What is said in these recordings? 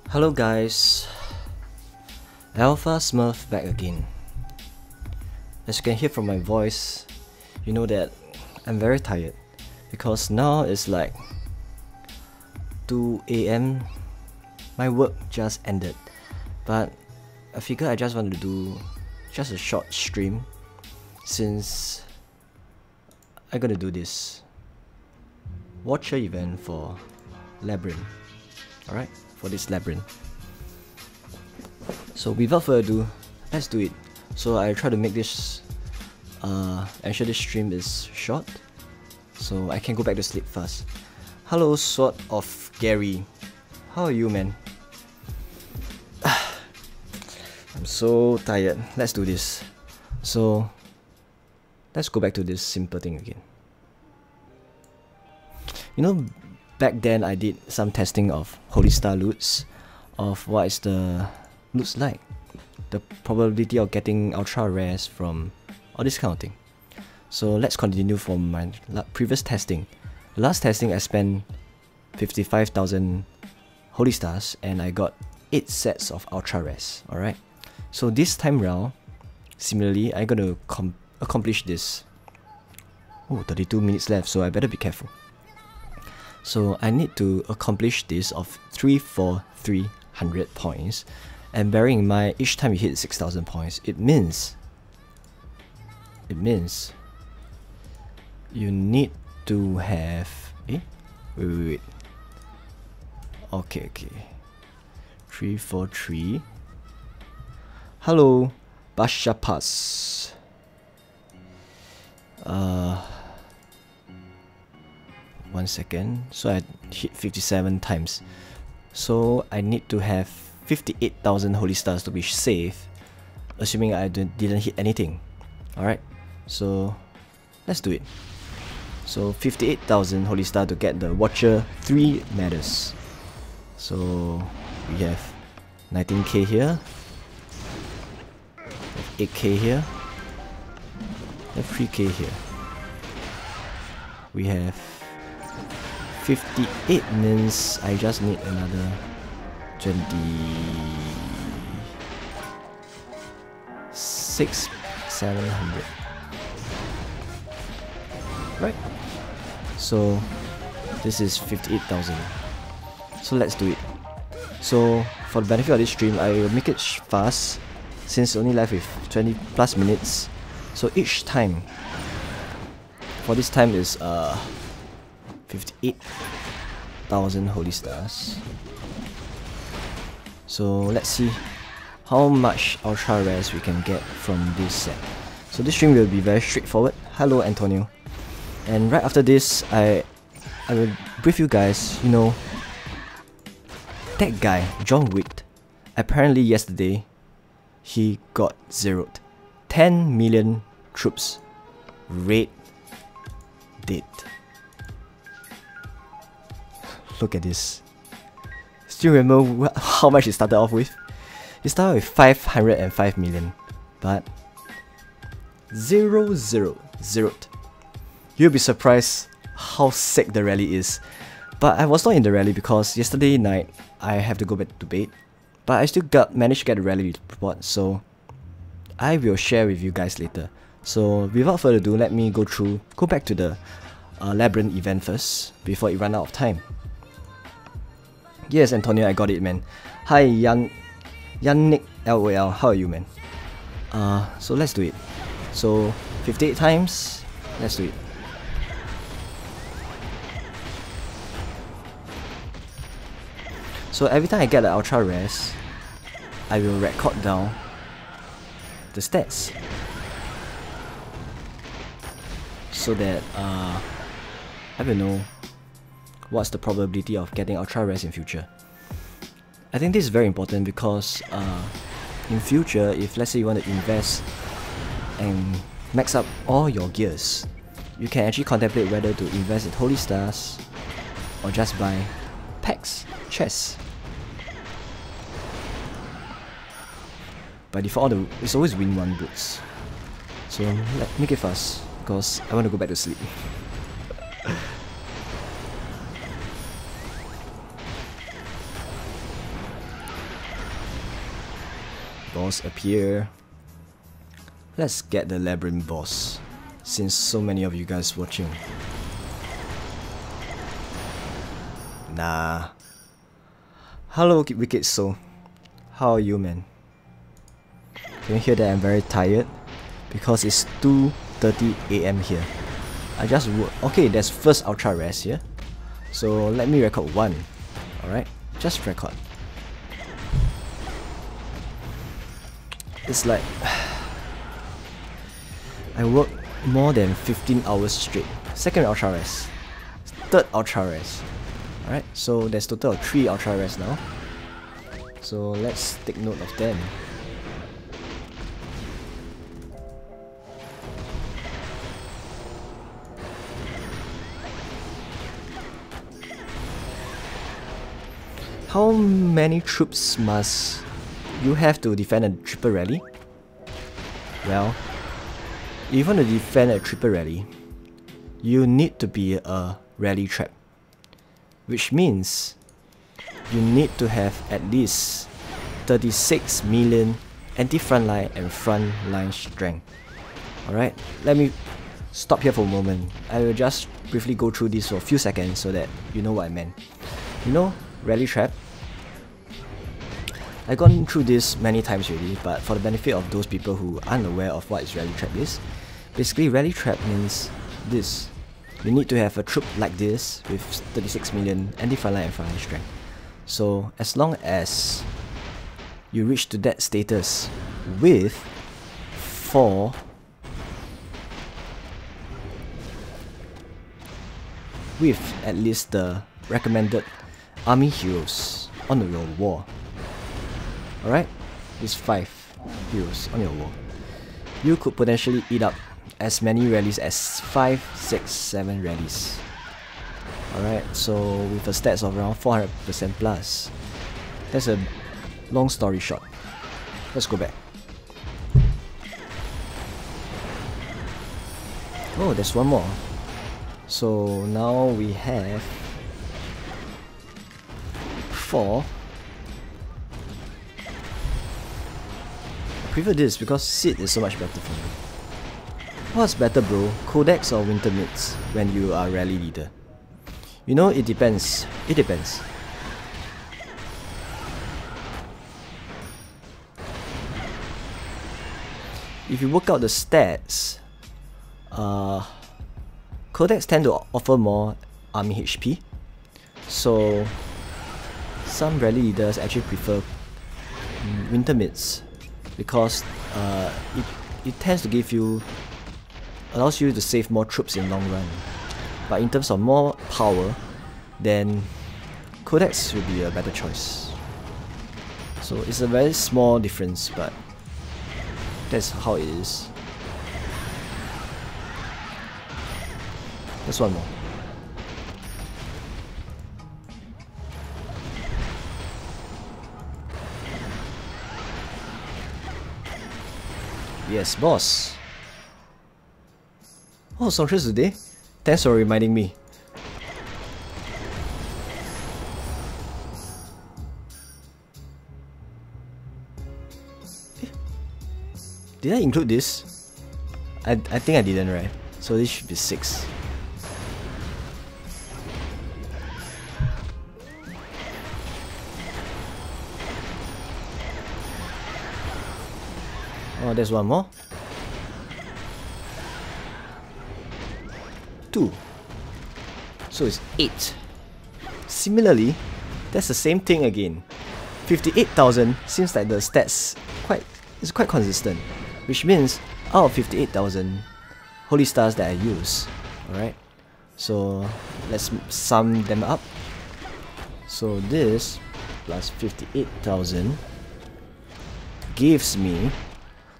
Hello guys, Alpha Smurf back again. As you can hear from my voice, you know that I'm very tired because now it's like 2 AM. My work just ended, but I figured I just wanted to do just a short stream since I'm gonna do this watcher event for Labyrinth. Alright, for this Labyrinth. So without further ado, let's do it. So I try to make this ensure this stream is short so I can go back to sleep fast. Hello Sword of Gary. How are you, man? I'm so tired. Let's do this. So let's go back to this simple thing again. You know, back then I did some testing of Holy Star loots, of what is the loots like, the probability of getting ultra rares from all this kind of thing. So let's continue from my previous testing. The last testing I spent 55,000 Holy Stars and I got 8 sets of ultra rares. Alright, so this time round, similarly, I'm gonna accomplish this. Oh, 32 minutes left, so I better be careful. So I need to accomplish this of 3,300 points, and bearing in mind each time you hit 6,000 points, it means you need to have wait. Okay. 343. Hello, Basha Pass. 1 second. So I hit 57 times. So I need to have 58,000 Holy Stars to be safe, assuming I didn't hit anything. Alright, so let's do it. So 58,000 Holy Star to get the Watcher 3 matters. So we have 19k here, 8k here, and 3k here. We have 58 means I just need another 26,700. Right. So this is 58,000. So let's do it. So for the benefit of this stream, I will make it fast since only left with 20 plus minutes. So each time, for this time is 58,000 Holy Stars. So let's see how much ultra rares we can get from this set. So this stream will be very straightforward. Hello Antonio. And right after this, I will brief you guys. You know, that guy John Wick, apparently yesterday he got zeroed. 10 million troops, raid dead. Look at this. Still remember how much it started off with? It started with 505 million, but zeroed. You'll be surprised how sick the rally is. But I was not in the rally because yesterday night I have to go back to bed. But I still managed to get the rally report, so I will share with you guys later. So without further ado, let me go back to the Labyrinth event first before it runs out of time. Yes, Antonio, I got it, man. Hi, Yannick LOL, how are you, man? So let's do it. So 58 times, let's do it. So every time I get the ultra rares, I will record down the stats so that I will know what's the probability of getting ultra rares in future. I think this is very important because in future, if let's say you want to invest and max up all your gears, you can actually contemplate whether to invest in Holy Stars or just buy packs, chests. By default, it's always win 1 boots. So let's make it fast because I want to go back to sleep. Boss appear. Let's get the Labyrinth boss, since so many of you guys watching. Nah. Hello Wicked Soul. How are you, man? Can you hear that I'm very tired? Because it's 2:30 AM here. I just okay, there's first ultra rest here. So let me record one. Alright? Just record. It's like I work more than 15 hours straight. Second ultra rest. Third ultra rest. Alright, so there's total of 3 ultra rests now. So let's take note of them. How many troops must you have to defend a triple rally? Well, if you want to defend a triple rally, you need to be a rally trap, which means you need to have at least 36 million anti-frontline and frontline strength. Alright, let me stop here for a moment. I will just briefly go through this for a few seconds so that you know what I meant. You know, rally trap, I've gone through this many times already, but for the benefit of those people who aren't aware of what is rally trap is, basically rally trap means this. You need to have a troop like this with 36 million anti-frontline and frontline strength. So as long as you reach to that status with 4 with at least the recommended army heroes on your wall. Alright? These 5 heroes on your wall. You could potentially eat up as many rallies as 5, 6, 7 rallies. Alright, so with a stats of around 400% plus. That's a long story short. Let's go back. Oh, there's one more. So now we have 4. I prefer this because Seed is so much better for me. What's better, bro? Codex or Winter Mids when you are rally leader? You know, it depends. It depends. If you work out the stats, Codex tend to offer more army HP. So some rally leaders actually prefer Winter Mids because it tends to give you, allows you to save more troops in long run. But in terms of more power, then Codex will be a better choice. So it's a very small difference, but that's how it is. There's one more. Yes, boss. Oh, Songtress today? Thanks for reminding me. Did I include this? I think I didn't, right? So this should be 6. Oh, there's one more. 2. So it's 8. Similarly, that's the same thing again. 58,000 seems like the stats is quite consistent, which means out of 58,000 holy stars that I use, alright? So let's sum them up. So this plus 58,000 gives me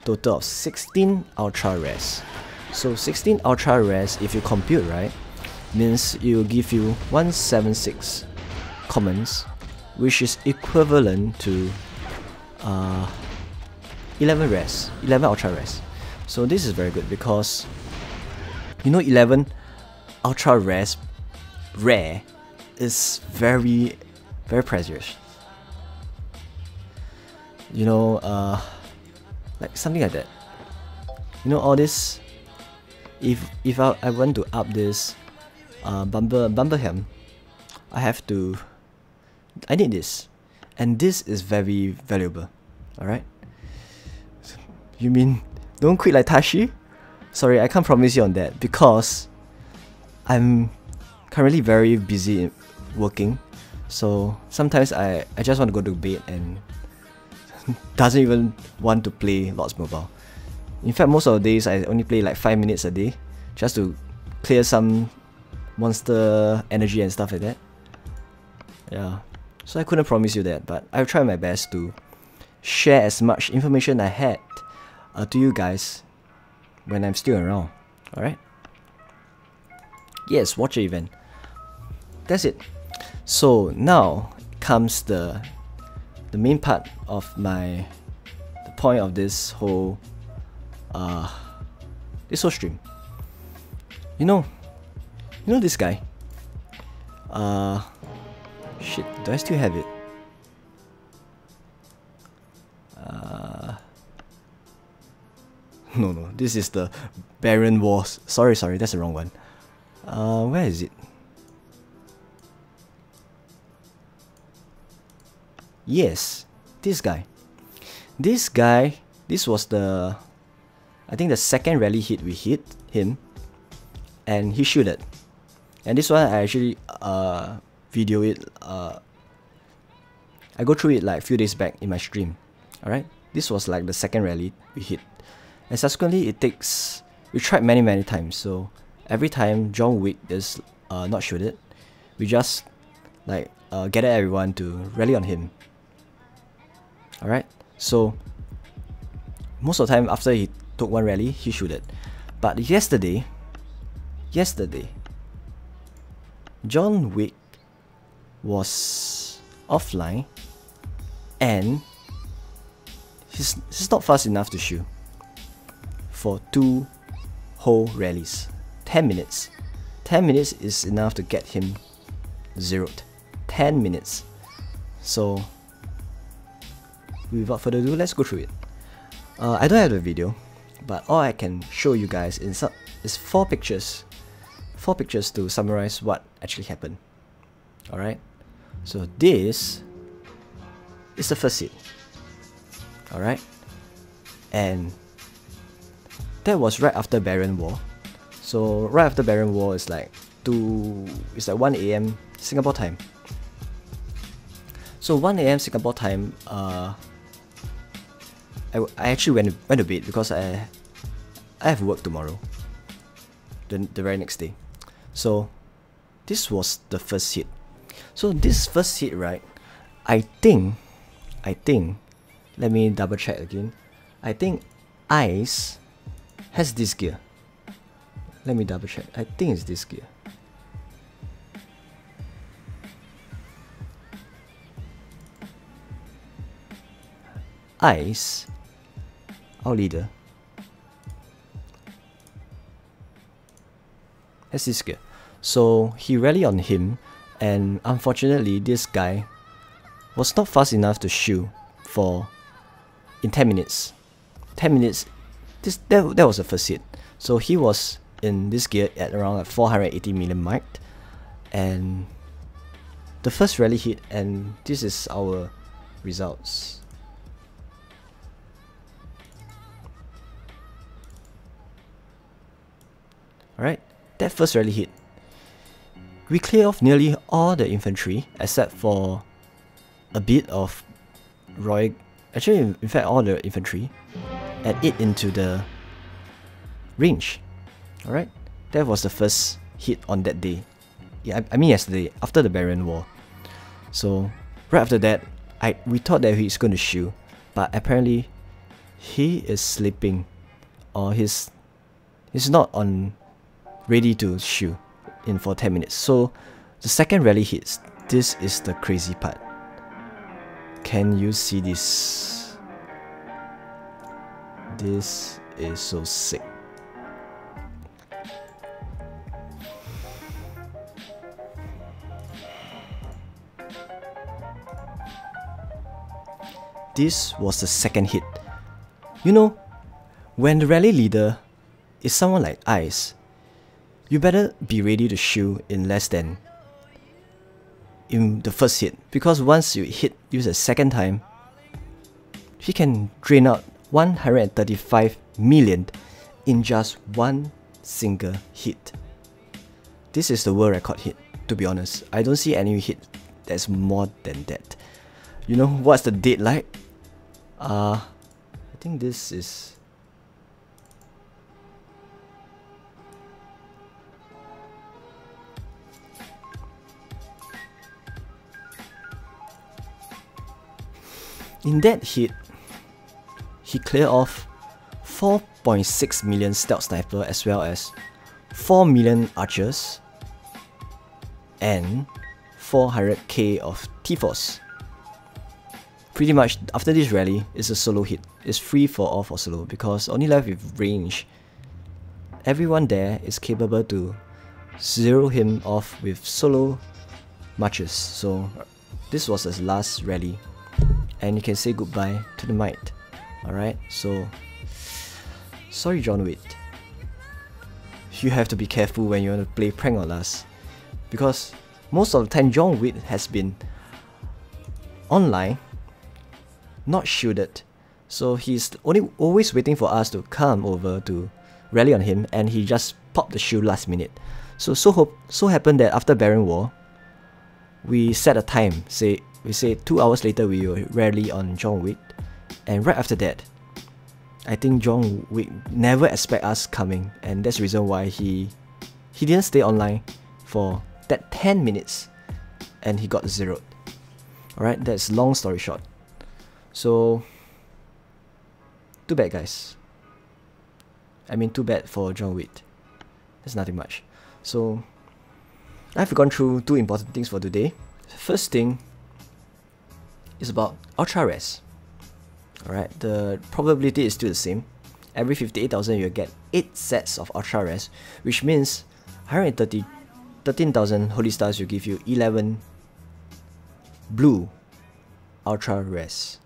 total of 16 ultra rares. So 16 ultra rares, if you compute right, means it will give you 176 commons, which is equivalent to 11 rares, 11 ultra rares. So this is very good because you know 11 ultra rares rare is very precious. You know, like something like that. You know, all this. If I want to up this bumper helm, I need this, and this is very valuable. All right. You mean don't quit like Tashi? Sorry, I can't promise you on that because I'm currently very busy working. So sometimes I just want to go to bed and doesn't even want to play Lords Mobile. In fact, most of the days I only play like 5 minutes a day just to clear some monster energy and stuff like that. Yeah, so I couldn't promise you that, but I'll try my best to share as much information I had to you guys when I'm still around. Alright? Yes, watch the event. That's it. So now comes the main part of the point of this whole stream. You know this guy. Shit, do I still have it? No, this is the Baron Wars. Sorry, that's the wrong one. Where is it? Yes, this guy. This was I think the second rally hit we hit him, and he shooted. And this one I actually video it. I go through it like a few days back in my stream. Alright, this was like the second rally we hit, and subsequently we tried many times. So every time John Wick is not shooted, we just like gather everyone to rally on him. Alright, so most of the time after he took one rally, he shooted. But yesterday, John Wick was offline, and he's not fast enough to shoot for 2 whole rallies. 10 minutes. 10 minutes is enough to get him zeroed. 10 minutes. So without further ado, let's go through it. I don't have the video, but all I can show you guys is 4 pictures. 4 pictures to summarize what actually happened. Alright? So this is the first hit. Alright? And that was right after Baron War. So right after Baron War is like 1 AM Singapore time. So 1 AM Singapore time, I actually went to bed because I have work tomorrow, the very next day. So this was the first hit. So this first hit, right, I think, let me double check again. I think Ice has this gear. Let me double check. I think it's this gear. Ice, our leader, has this gear. So he rallied on him, and unfortunately this guy was not fast enough to shoot in 10 minutes. 10 minutes, that was the first hit. So he was in this gear at around like 480 million marked, and the first rally hit, and this is our results. Alright, that first rally hit, we clear off nearly all the infantry except for a bit of Roy. Actually, in fact, all the infantry, and it into the range. Alright, that was the first hit on that day. Yeah, I mean yesterday, after the Baron War. So right after that, we thought that he's going to shoot, but apparently he is sleeping, or he's not ready to shoot for 10 minutes. So the second rally hits. This is the crazy part. Can you see this? This is so sick. This was the second hit. You know, when the rally leader is someone like Ice, you better be ready to shield in less than in the first hit, because once you use a second time, he can drain out 135 million in just one single hit. This is the world record hit, to be honest. I don't see any hit that's more than that. You know what's the date like? I think this is... In that hit, he cleared off 4.6 million stealth sniper as well as 4 million archers and 400k of T-Force. Pretty much after this rally, it's a solo hit. It's free for all for solo because only left with range. Everyone there is capable to zero him off with solo marches. So this was his last rally. And you can say goodbye to the might. Alright, so sorry John Wick. You have to be careful when you want to play prank on us, because most of the time John Wick has been online, not shielded. So he's always waiting for us to come over to rally on him, and he just popped the shield last minute. So happened that after Baron War, we set a time, we say 2 hours later we will rally on John Wick, and right after that, I think John Wick never expect us coming, and that's the reason why he didn't stay online for that 10 minutes, and he got zeroed. Alright, that's long story short. So, too bad guys. I mean, too bad for John Wick. There's nothing much. So, I've gone through 2 important things for today. First thing is about Ultra Res. Alright, the probability is still the same. Every 58,000 you'll get 8 sets of Ultra Res, which means 13,000 Holy Stars will give you 11 blue Ultra Res.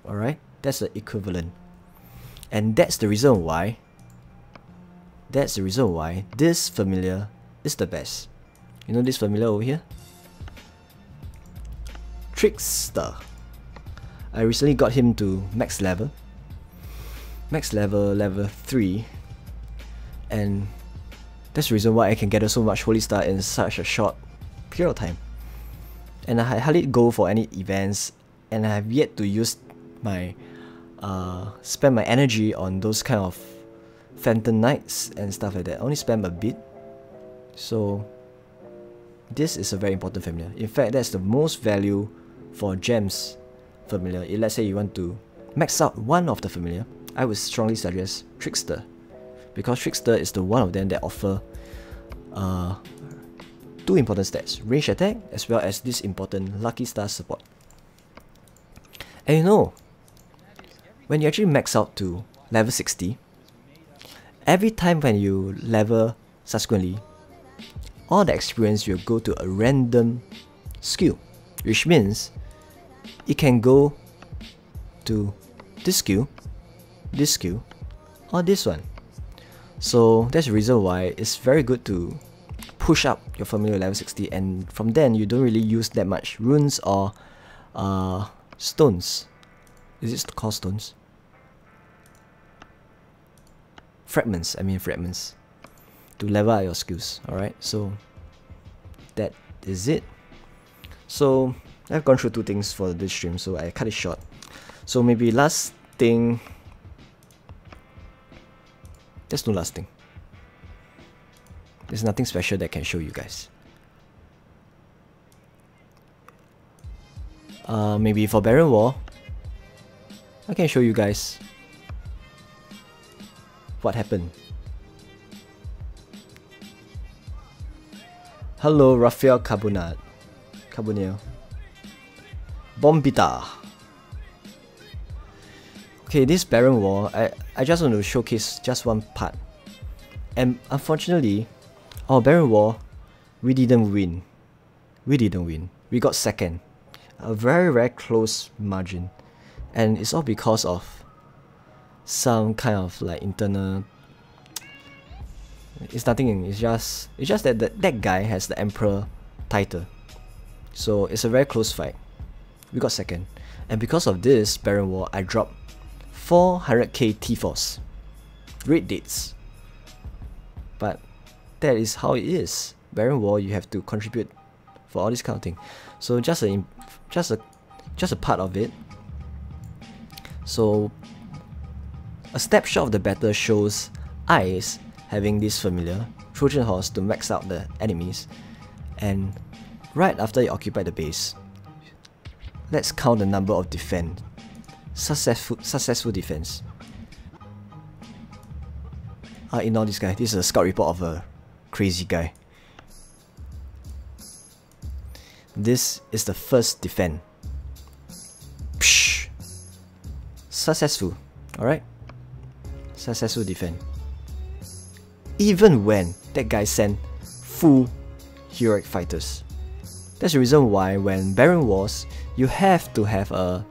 Alright, that's the equivalent. And that's the reason why this familiar is the best. You know this familiar over here? Trickster. I recently got him to max level level 3, and that's the reason why I can gather so much Holy Star in such a short period of time. And I hardly go for any events, and I have yet to use my spend my energy on those kind of Phantom Knights and stuff like that. I only spend a bit. So this is a very important familiar. In fact, that's the most value for gems familiar. If let's say you want to max out one of the familiar, I would strongly suggest Trickster, because Trickster is the one of them that offer 2 important stats: range attack as well as this important Lucky Star support. And you know, when you actually max out to level 60, every time when you level subsequently, all the experience will go to a random skill, which means it can go to this skill, or this one. So that's the reason why it's very good to push up your familiar level 60, and from then you don't really use that much runes or stones. Is it called stones? Fragments, fragments, to level up your skills. Alright, so that is it. So I've gone through 2 things for this stream, so I cut it short. So maybe last thing, there's no last thing. There's nothing special that I can show you guys. Maybe for Baron War, I can show you guys what happened. Hello, Raphael Carbonell. Bombita. Okay, this Baron War, I just want to showcase just one part. And unfortunately, our Baron War, we didn't win. We got second. A very close margin. And it's all because of some kind of like internal. It's nothing. It's just that that guy has the Emperor title, so it's a very close fight. We got second, and because of this Baron War, I dropped 400k T-Force. Great dates. But that is how it is. Baron War, you have to contribute for all this kind of thing. So just a part of it. So a snapshot of the battle shows Ice having this familiar Trojan horse to max out the enemies, and right after you occupy the base, let's count the number of defense. Successful defense. Ignore this guy. This is a scout report of a crazy guy. This is the first defense. Psh! Successful. Alright? Successful defense. Even when that guy sent full heroic fighters. That's the reason why when Baron Wars, you have to have a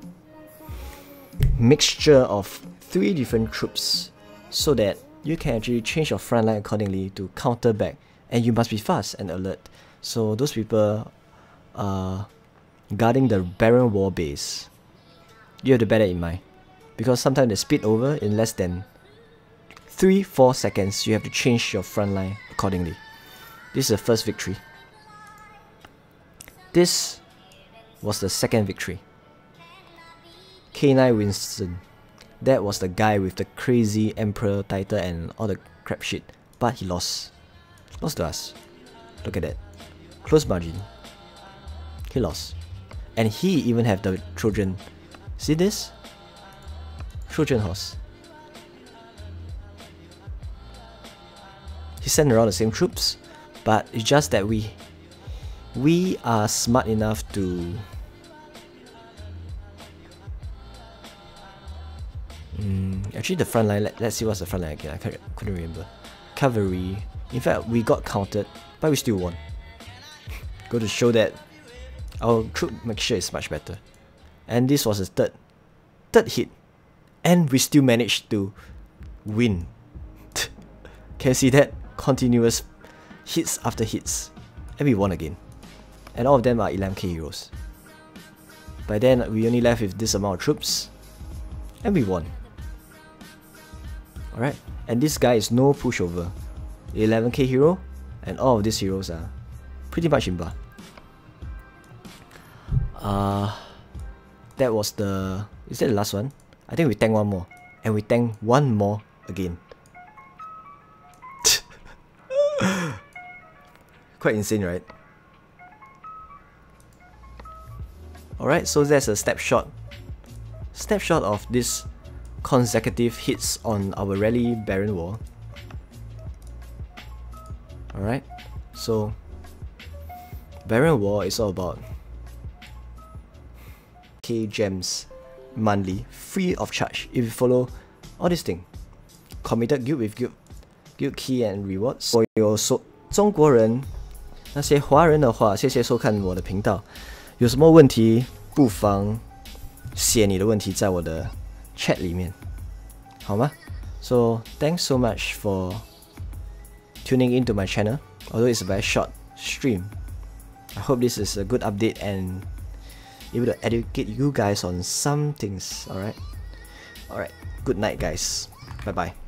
mixture of 3 different troops so that you can actually change your front line accordingly to counter back, and you must be fast and alert. So those people guarding the Baron War base, you have to bear that in mind, because sometimes they speed over in less than 3-4 seconds. You have to change your front line accordingly. This is the first victory. This was the second victory. K9 Winston. That was the guy with the crazy Emperor title and all the crap shit. But he lost. Lost to us. Look at that. Close margin. He lost. And he even have the Trojan. See this? Trojan horse. He sent around the same troops, but it's just that we are smart enough to actually the front line, let's see what's the front line again. I couldn't remember. Cavalry. In fact, we got countered, but we still won. Go to show that our troop mixture is much better. And this was the third hit, and we still managed to win. Can you see that? Continuous hits after hits, and we won again. And all of them are 11k heroes. By then, we only left with this amount of troops, and we won. Alright, and this guy is no pushover. 11k hero, and all of these heroes are pretty much imba. That was the... Is that the last one? I think we tanked one more, and we tanked one more again. Quite insane, right? Alright, so that's a snapshot of this consecutive hits on our rally Baron War. Alright, so Baron War is all about K gems monthly, free of charge if you follow all this thing. Committed guild with guild key and rewards. 我有中国人，那些华人的话，谢谢收看我的频道。有什么问题，不妨写你的问题在我的 chat 里面，好吗？ So thanks so much for tuning into my channel. Although it's a very short stream, I hope this is a good update and able to educate you guys on some things. Alright. Good night, guys. Bye bye.